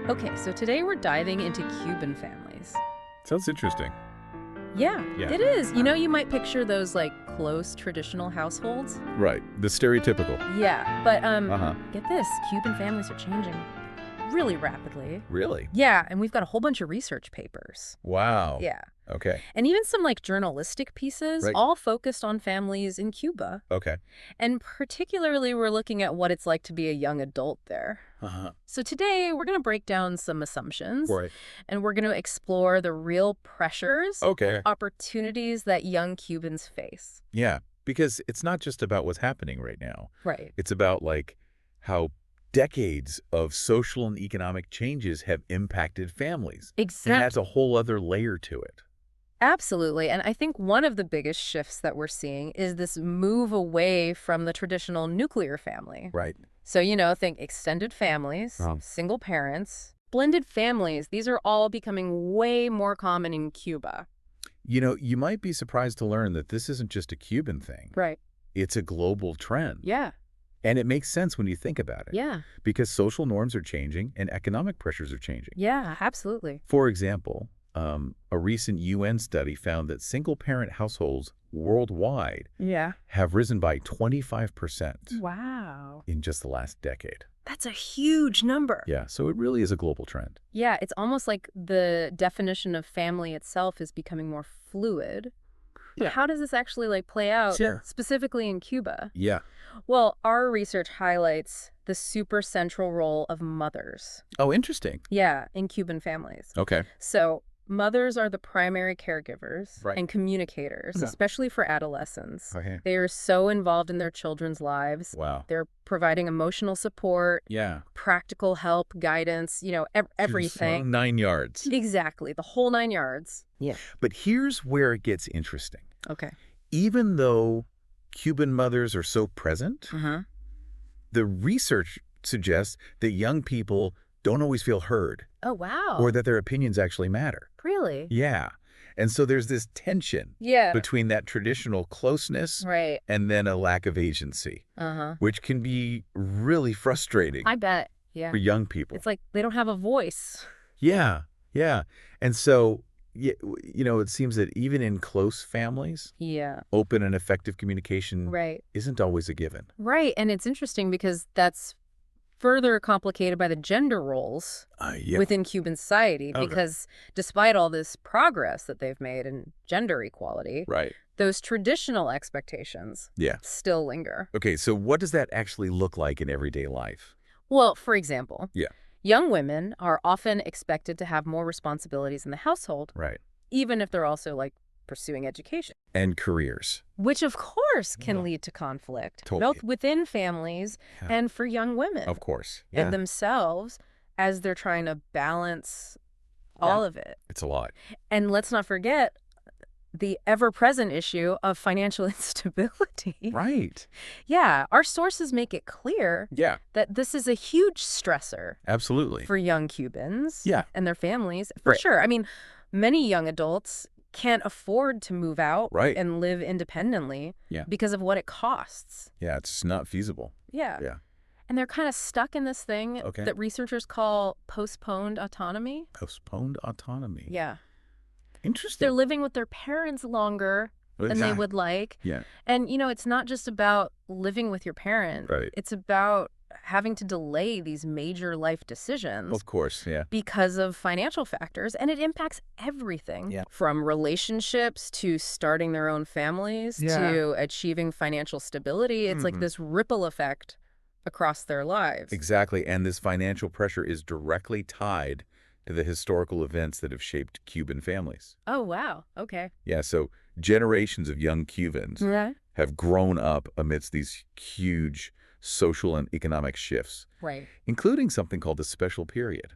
Okay, so today we're diving into Cuban families. Sounds interesting. Yeah, Yeah. it is. You know, you might picture those like close traditional households. Right. The stereotypical. Yeah, but Uh-huh. get this, Cuban families are changing really rapidly. Really? Yeah, and we've got a whole bunch of research papers. Wow. Yeah. Okay. And even some like journalistic pieces, Right. all focused on families in Cuba. Okay. And particularly, we're looking at what it's like to be a young adult there. Uh-huh. So today, we're going to break down some assumptions. Right. And we're going to explore the real pressures, Okay. opportunities that young Cubans face. Yeah. Because it's not just about what's happening right now. Right. It's about, like, how decades of social and economic changes have impacted families. And Exactly. adds a whole other layer to it. Absolutely. And I think one of the biggest shifts that we're seeing is this move away from the traditional nuclear family. Right. So, you know, think extended families, single parents, blended families. These are all becoming way more common in Cuba. You know, you might be surprised to learn that this isn't just a Cuban thing. Right. It's a global trend. Yeah. And it makes sense when you think about it. Yeah. Because social norms are changing and economic pressures are changing. Yeah, absolutely. For example, a recent UN study found that single-parent households worldwide Yeah. have risen by 25% Wow. in just the last decade. That's a huge number. Yeah, so it really is a global trend. Yeah, it's almost like the definition of family itself is becoming more fluid. Yeah. How does this actually like play out Sure. specifically in Cuba? Yeah. Well, our research highlights the super central role of mothers. Oh, interesting. Yeah, in Cuban families. Okay. So mothers are the primary caregivers Right. and communicators, Okay. especially for adolescents. Okay. They are so involved in their children's lives. Wow. They're providing emotional support, Yeah. practical help, guidance, you know, everything. 9 yards. Exactly, the whole 9 yards. Yeah. But here's where it gets interesting. Okay. Even though Cuban mothers are so present, the research suggests that young people don't always feel heard Oh, wow. or that their opinions actually matter. Really? Yeah. And so there's this tension Yeah. between that traditional closeness Right. and then a lack of agency, Uh-huh. which can be really frustrating I bet. Yeah. for young people. It's like they don't have a voice. Yeah, yeah. And so, you know, it seems that even in close families, Yeah. open and effective communication Right. isn't always a given. Right. And it's interesting because that's further complicated by the gender roles Yeah. within Cuban society, Okay. because despite all this progress that they've made in gender equality, Right. those traditional expectations Yeah. still linger. Okay, so what does that actually look like in everyday life? Well, for example, Yeah. young women are often expected to have more responsibilities in the household, Right. even if they're also like pursuing education, And careers. which of course can Yeah. lead to conflict, Totally. both within families Yeah. and for young women Of course. and themselves as they're trying to balance all of it. It's a lot. And let's not forget the ever-present issue of financial instability. Right. Yeah, our sources make it clear Yeah. that this is a huge stressor Absolutely. for young Cubans Yeah. and their families. For Right. sure. I mean, many young adults can't afford to move out Right. and live independently Yeah. because of what it costs. Yeah, it's not feasible. Yeah. Yeah. And they're kind of stuck in this thing Okay. that researchers call postponed autonomy. Postponed autonomy. Yeah. Interesting. They're living with their parents longer than they would like. Yeah. And, you know, it's not just about living with your parent. Right. It's about having to delay these major life decisions Of course, yeah. because of financial factors. And it impacts everything Yeah. from relationships to starting their own families to achieving financial stability. It's like this ripple effect across their lives. Exactly. And this financial pressure is directly tied to the historical events that have shaped Cuban families. Oh, wow. Okay. Yeah, so generations of young Cubans Right. have grown up amidst these huge social and economic shifts, Right. including something called the special period.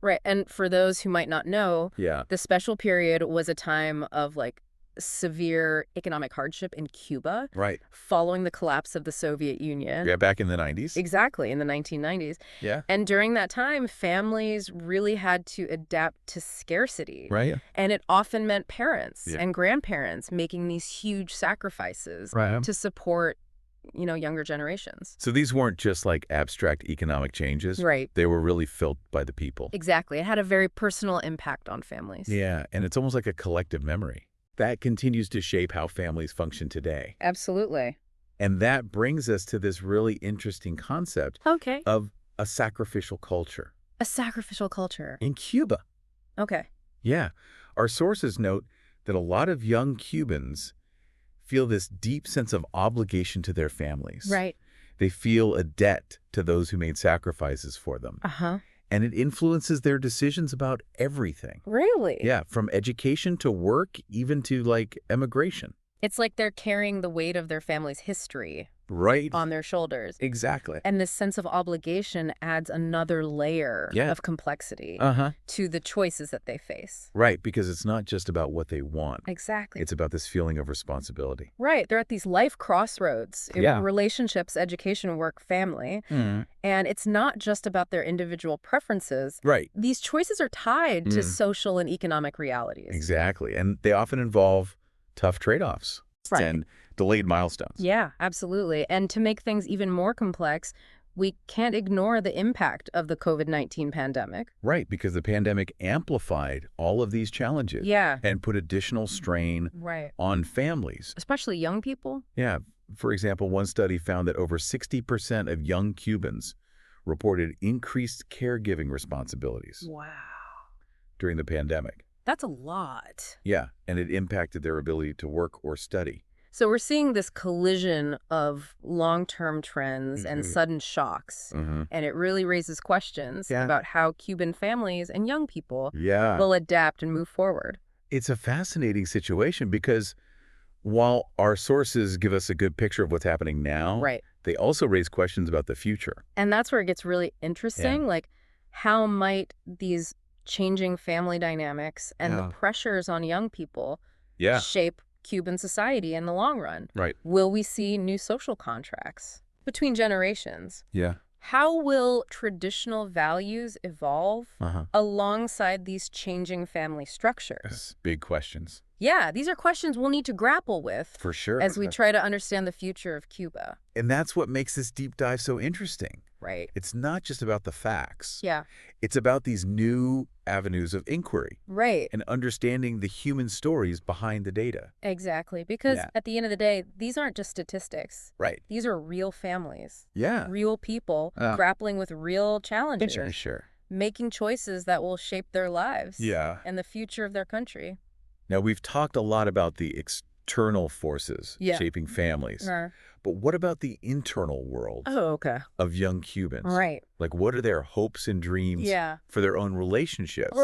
Right. And for those who might not know, Yeah. the special period was a time of like severe economic hardship in Cuba Right. following the collapse of the Soviet Union. Yeah, back in the 90s. Exactly, in the 1990s. Yeah. And during that time, families really had to adapt to scarcity. Right. And it often meant parents Yeah. and grandparents making these huge sacrifices Right. to support younger generations. So these weren't just like abstract economic changes. Right. They were really felt by the people. Exactly. It had a very personal impact on families. Yeah, and it's almost like a collective memory. That continues to shape how families function today. Absolutely. And that brings us to this really interesting concept of a sacrificial culture. A sacrificial culture. In Cuba. Okay. Yeah. Our sources note that a lot of young Cubans feel this deep sense of obligation to their families. Right. They feel a debt to those who made sacrifices for them. Uh-huh. And it influences their decisions about everything. Really? Yeah, from education to work, even to, like, emigration. It's like they're carrying the weight of their family's history on their shoulders. Exactly. And this sense of obligation adds another layer of complexity to the choices that they face. Right, because it's not just about what they want. Exactly. It's about this feeling of responsibility. Right. They're at these life crossroads. Relationships, education, work, family. And it's not just about their individual preferences. Right. These choices are tied to social and economic realities. Exactly. And they often involve tough trade-offs and delayed milestones. Yeah, absolutely. And to make things even more complex, we can't ignore the impact of the COVID-19 pandemic. Right, because the pandemic amplified all of these challenges and put additional strain on families. Especially young people. Yeah. For example, one study found that over 60% of young Cubans reported increased caregiving responsibilities. Wow. During the pandemic. That's a lot. Yeah, and it impacted their ability to work or study. So we're seeing this collision of long-term trends and sudden shocks. And it really raises questions about how Cuban families and young people will adapt and move forward. It's a fascinating situation because while our sources give us a good picture of what's happening now, they also raise questions about the future. And that's where it gets really interesting. Like, how might these changing family dynamics and the pressures on young people shape Cuban society in the long run? Right. Will we see new social contracts between generations? Yeah. How will traditional values evolve alongside these changing family structures? Big questions. Yeah, these are questions we'll need to grapple with for sure as we try to understand the future of Cuba. And that's what makes this deep dive so interesting. Right. It's not just about the facts. Yeah. It's about these new avenues of inquiry. Right. And understanding the human stories behind the data. Exactly. Because at the end of the day, these aren't just statistics. Right. These are real families. Yeah. Real people grappling with real challenges. Sure. Making choices that will shape their lives. Yeah. And the future of their country. Now, we've talked a lot about the external forces shaping families. But what about the internal world of young Cubans? Right. Like, what are their hopes and dreams for their own relationships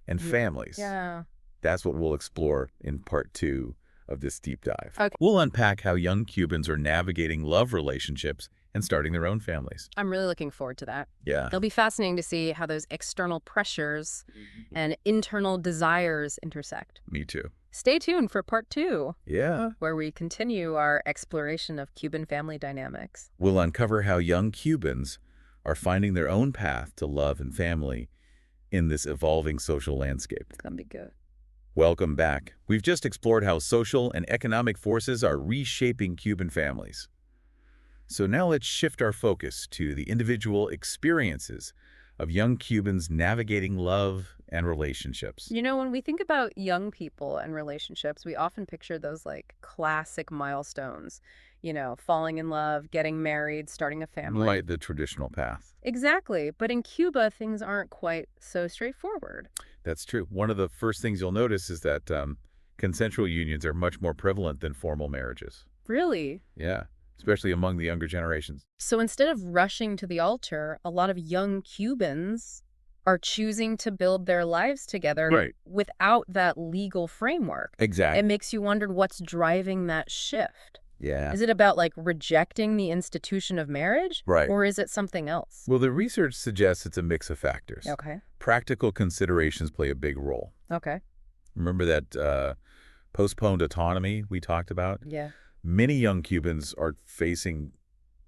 and families? Yeah. That's what we'll explore in part 2 of this deep dive. Okay. We'll unpack how young Cubans are navigating love relationships and starting their own families. I'm really looking forward to that. Yeah. It'll be fascinating to see how those external pressures and internal desires intersect. Me too. Stay tuned for part 2. Yeah. Where we continue our exploration of Cuban family dynamics. We'll uncover how young Cubans are finding their own path to love and family in this evolving social landscape. It's going to be good. Welcome back. We've just explored how social and economic forces are reshaping Cuban families. So now let's shift our focus to the individual experiences of young Cubans navigating love and relationships. You know, when we think about young people and relationships, we often picture those like classic milestones, you know, falling in love, getting married, starting a family. Like the traditional path. Exactly. But in Cuba, things aren't quite so straightforward. That's true. One of the first things you'll notice is that consensual unions are much more prevalent than formal marriages. Really? Yeah. Especially among the younger generations. So instead of rushing to the altar, a lot of young Cubans are choosing to build their lives together without that legal framework. Exactly. It makes you wonder what's driving that shift. Yeah. Is it about like rejecting the institution of marriage? Right. Or is it something else? Well, the research suggests it's a mix of factors. Okay. Practical considerations play a big role. Okay. Remember that postponed autonomy we talked about? Yeah. Many young Cubans are facing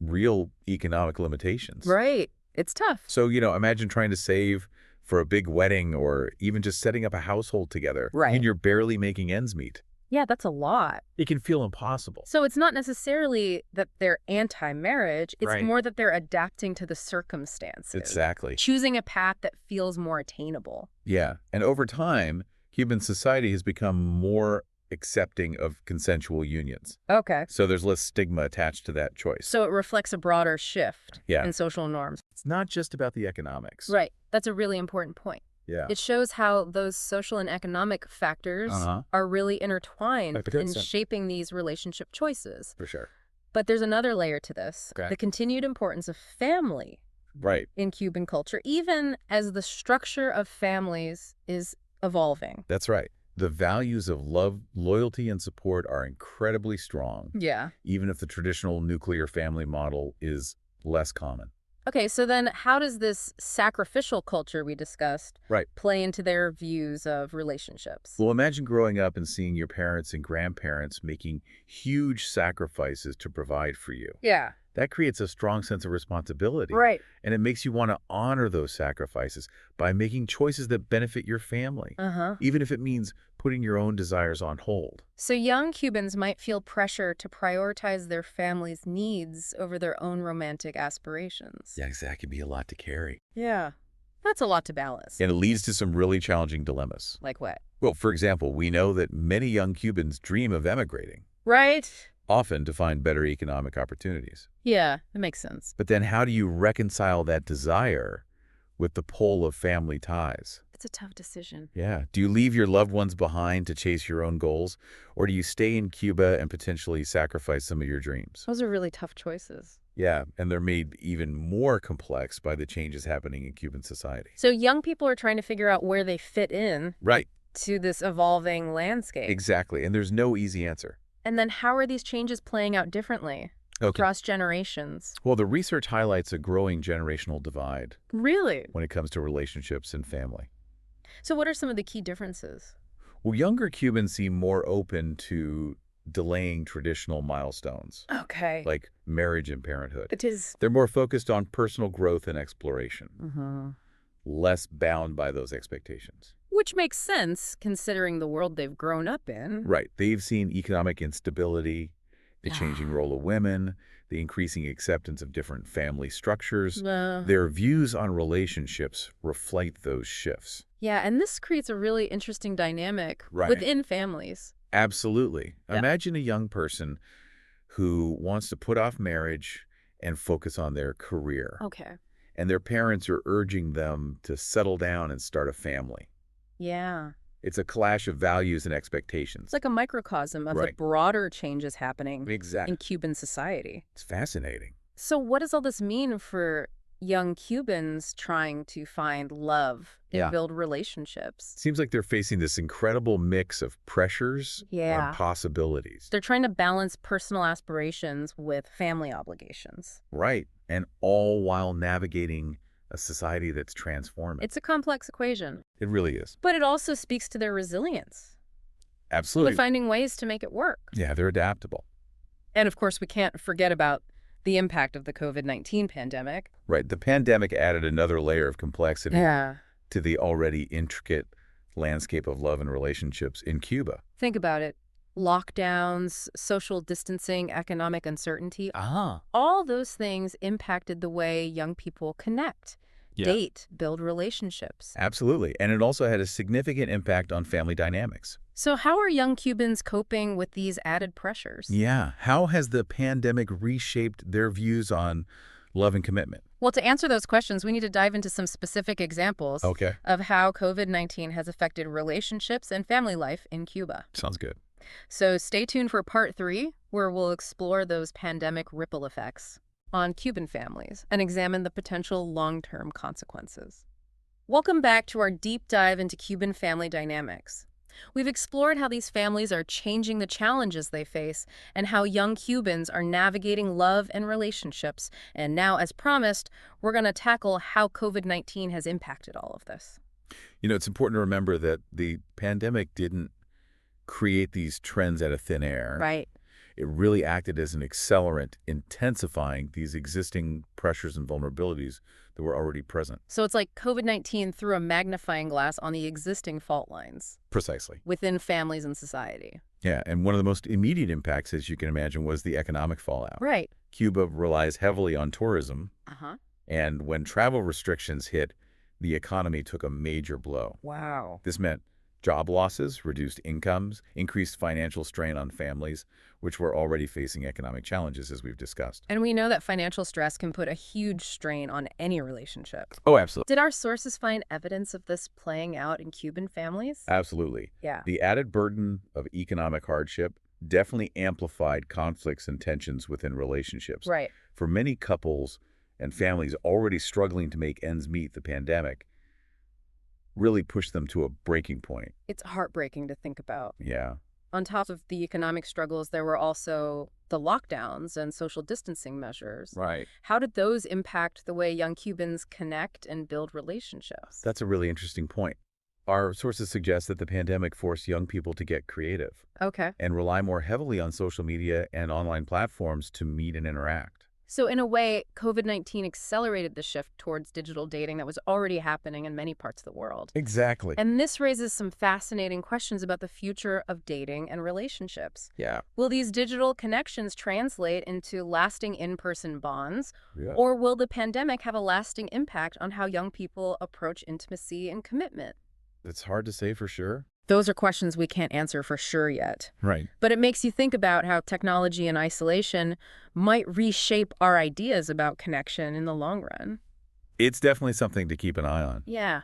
real economic limitations. Right. It's tough. So, you know, imagine trying to save for a big wedding or even just setting up a household together. Right. And you're barely making ends meet. Yeah, that's a lot. It can feel impossible. So it's not necessarily that they're anti-marriage. It's Right. more that they're adapting to the circumstances. Exactly. Choosing a path that feels more attainable. Yeah. And over time, Cuban society has become more accepting of consensual unions. Okay. So there's less stigma attached to that choice. So it reflects a broader shift Yeah. in social norms. It's not just about the economics. Right. That's a really important point. Yeah. It shows how those social and economic factors are really intertwined in shaping these relationship choices. For sure. But there's another layer to this. Okay. The continued importance of family Right. in Cuban culture, even as the structure of families is evolving. That's right. The values of love, loyalty, and support are incredibly strong, Yeah. even if the traditional nuclear family model is less common. Okay, so then how does this sacrificial culture we discussed play into their views of relationships? Well, imagine growing up and seeing your parents and grandparents making huge sacrifices to provide for you. Yeah. That creates a strong sense of responsibility. Right. And it makes you want to honor those sacrifices by making choices that benefit your family, even if it means putting your own desires on hold. So young Cubans might feel pressure to prioritize their family's needs over their own romantic aspirations. Yeah, that could be a lot to carry. Yeah. That's a lot to balance. And it leads to some really challenging dilemmas. Like what? Well, for example, we know that many young Cubans dream of emigrating. Right. Often to find better economic opportunities. Yeah, that makes sense. But then how do you reconcile that desire with the pull of family ties? It's a tough decision. Yeah. Do you leave your loved ones behind to chase your own goals? Or do you stay in Cuba and potentially sacrifice some of your dreams? Those are really tough choices. Yeah, and they're made even more complex by the changes happening in Cuban society. So young people are trying to figure out where they fit in to this evolving landscape. Exactly, and there's no easy answer. And then how are these changes playing out differently across generations? Well, the research highlights a growing generational divide. Really? When it comes to relationships and family. So what are some of the key differences? Well, younger Cubans seem more open to delaying traditional milestones. Okay. Like marriage and parenthood. It is. They're more focused on personal growth and exploration. Less bound by those expectations. Which makes sense, considering the world they've grown up in. Right. They've seen economic instability, the changing role of women, the increasing acceptance of different family structures. Their views on relationships reflect those shifts. Yeah, and this creates a really interesting dynamic within families. Absolutely. Imagine a young person who wants to put off marriage and focus on their career. Okay. And their parents are urging them to settle down and start a family. Yeah. It's a clash of values and expectations. It's like a microcosm of the broader changes happening in Cuban society. It's fascinating. So what does all this mean for young Cubans trying to find love and build relationships? Seems like they're facing this incredible mix of pressures and possibilities. They're trying to balance personal aspirations with family obligations. Right. And all while navigating a society that's transforming. It's a complex equation. It really is. But it also speaks to their resilience. Absolutely. They're finding ways to make it work. Yeah, they're adaptable. And of course, we can't forget about the impact of the COVID-19 pandemic. Right. The pandemic added another layer of complexity to the already intricate landscape of love and relationships in Cuba. Think about it. Lockdowns, social distancing, economic uncertainty. All those things impacted the way young people connect, date, build relationships. Absolutely. And it also had a significant impact on family dynamics. So how are young Cubans coping with these added pressures? Yeah. How has the pandemic reshaped their views on love and commitment? Well, to answer those questions, we need to dive into some specific examples of how COVID-19 has affected relationships and family life in Cuba. Sounds good. So stay tuned for part 3, where we'll explore those pandemic ripple effects on Cuban families and examine the potential long-term consequences. Welcome back to our deep dive into Cuban family dynamics. We've explored how these families are changing the challenges they face and how young Cubans are navigating love and relationships. And now, as promised, we're going to tackle how COVID-19 has impacted all of this. You know, it's important to remember that the pandemic didn't create these trends out of thin air. Right. It really acted as an accelerant, intensifying these existing pressures and vulnerabilities that that were already present. So it's like COVID-19 threw a magnifying glass on the existing fault lines. Precisely. Within families and society. Yeah, and one of the most immediate impacts, as you can imagine, was the economic fallout. Right. Cuba relies heavily on tourism, Uh-huh. and when travel restrictions hit, the economy took a major blow. Wow. This meant job losses, reduced incomes, increased financial strain on families, which were already facing economic challenges, as we've discussed. And we know that financial stress can put a huge strain on any relationship. Oh, absolutely. Did our sources find evidence of this playing out in Cuban families? Absolutely. Yeah. The added burden of economic hardship definitely amplified conflicts and tensions within relationships. Right. For many couples and families already struggling to make ends meet, the pandemic really pushed them to a breaking point. It's heartbreaking to think about. Yeah. On top of the economic struggles, there were also the lockdowns and social distancing measures. Right. How did those impact the way young Cubans connect and build relationships? That's a really interesting point. Our sources suggest that the pandemic forced young people to get creative. Okay. And rely more heavily on social media and online platforms to meet and interact. So in a way, COVID-19 accelerated the shift towards digital dating that was already happening in many parts of the world. Exactly. And this raises some fascinating questions about the future of dating and relationships. Yeah. Will these digital connections translate into lasting in-person bonds? Yeah. Or will the pandemic have a lasting impact on how young people approach intimacy and commitment? It's hard to say for sure. Those are questions we can't answer for sure yet. Right. But it makes you think about how technology and isolation might reshape our ideas about connection in the long run. It's definitely something to keep an eye on. Yeah.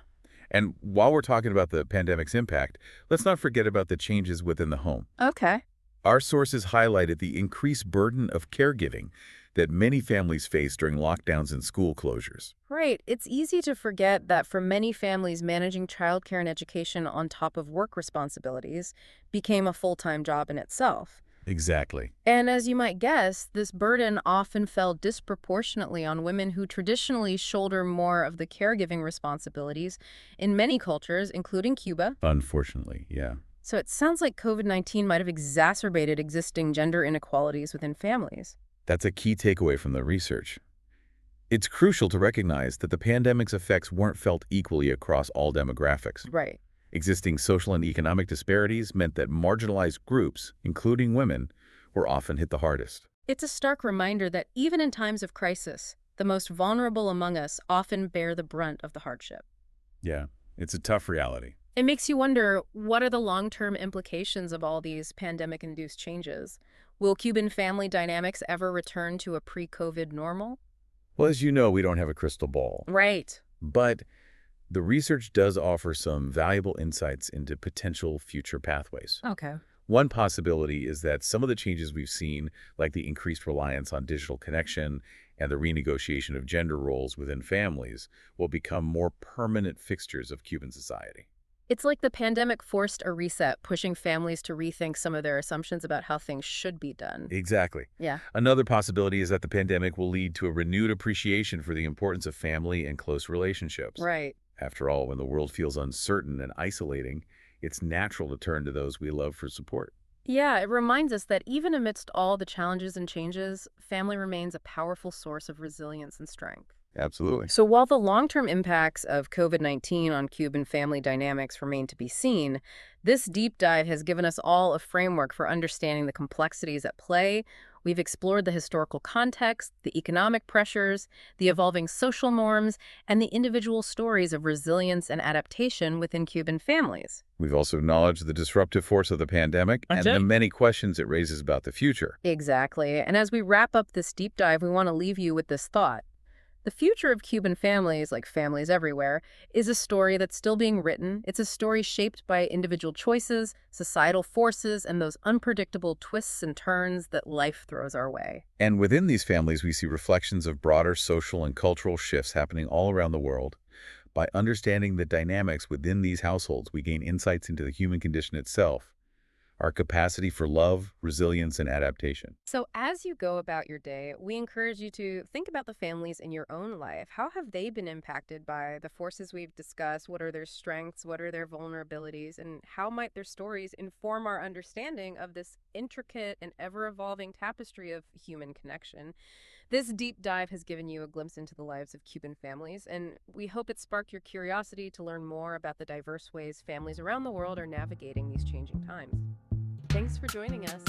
And while we're talking about the pandemic's impact, let's not forget about the changes within the home. Okay. Our sources highlighted the increased burden of caregiving that many families face during lockdowns and school closures. Right. It's easy to forget that for many families, managing childcare and education on top of work responsibilities became a full-time job in itself. Exactly. And as you might guess, this burden often fell disproportionately on women who traditionally shoulder more of the caregiving responsibilities in many cultures, including Cuba. Unfortunately, yeah. So it sounds like COVID-19 might have exacerbated existing gender inequalities within families. That's a key takeaway from the research. It's crucial to recognize that the pandemic's effects weren't felt equally across all demographics. Right. Existing social and economic disparities meant that marginalized groups, including women, were often hit the hardest. It's a stark reminder that even in times of crisis, the most vulnerable among us often bear the brunt of the hardship. Yeah, it's a tough reality. It makes you wonder, what are the long-term implications of all these pandemic-induced changes? Will Cuban family dynamics ever return to a pre-COVID normal? Well, as you know, we don't have a crystal ball. Right. But the research does offer some valuable insights into potential future pathways. Okay. One possibility is that some of the changes we've seen, like the increased reliance on digital connection and the renegotiation of gender roles within families, will become more permanent fixtures of Cuban society. It's like the pandemic forced a reset, pushing families to rethink some of their assumptions about how things should be done. Exactly. Yeah. Another possibility is that the pandemic will lead to a renewed appreciation for the importance of family and close relationships. Right. After all, when the world feels uncertain and isolating, it's natural to turn to those we love for support. Yeah, it reminds us that even amidst all the challenges and changes, family remains a powerful source of resilience and strength. Absolutely. So while the long-term impacts of COVID-19 on Cuban family dynamics remain to be seen, this deep dive has given us all a framework for understanding the complexities at play. We've explored the historical context, the economic pressures, the evolving social norms, and the individual stories of resilience and adaptation within Cuban families. We've also acknowledged the disruptive force of the pandemic and the many questions it raises about the future. Exactly. And as we wrap up this deep dive, we want to leave you with this thought. The future of Cuban families, like families everywhere, is a story that's still being written. It's a story shaped by individual choices, societal forces, and those unpredictable twists and turns that life throws our way. And within these families, we see reflections of broader social and cultural shifts happening all around the world. By understanding the dynamics within these households, we gain insights into the human condition itself, our capacity for love, resilience, and adaptation. So as you go about your day, we encourage you to think about the families in your own life. How have they been impacted by the forces we've discussed? What are their strengths? What are their vulnerabilities? And how might their stories inform our understanding of this intricate and ever-evolving tapestry of human connection? This deep dive has given you a glimpse into the lives of Cuban families, and we hope it sparked your curiosity to learn more about the diverse ways families around the world are navigating these changing times. Thanks for joining us.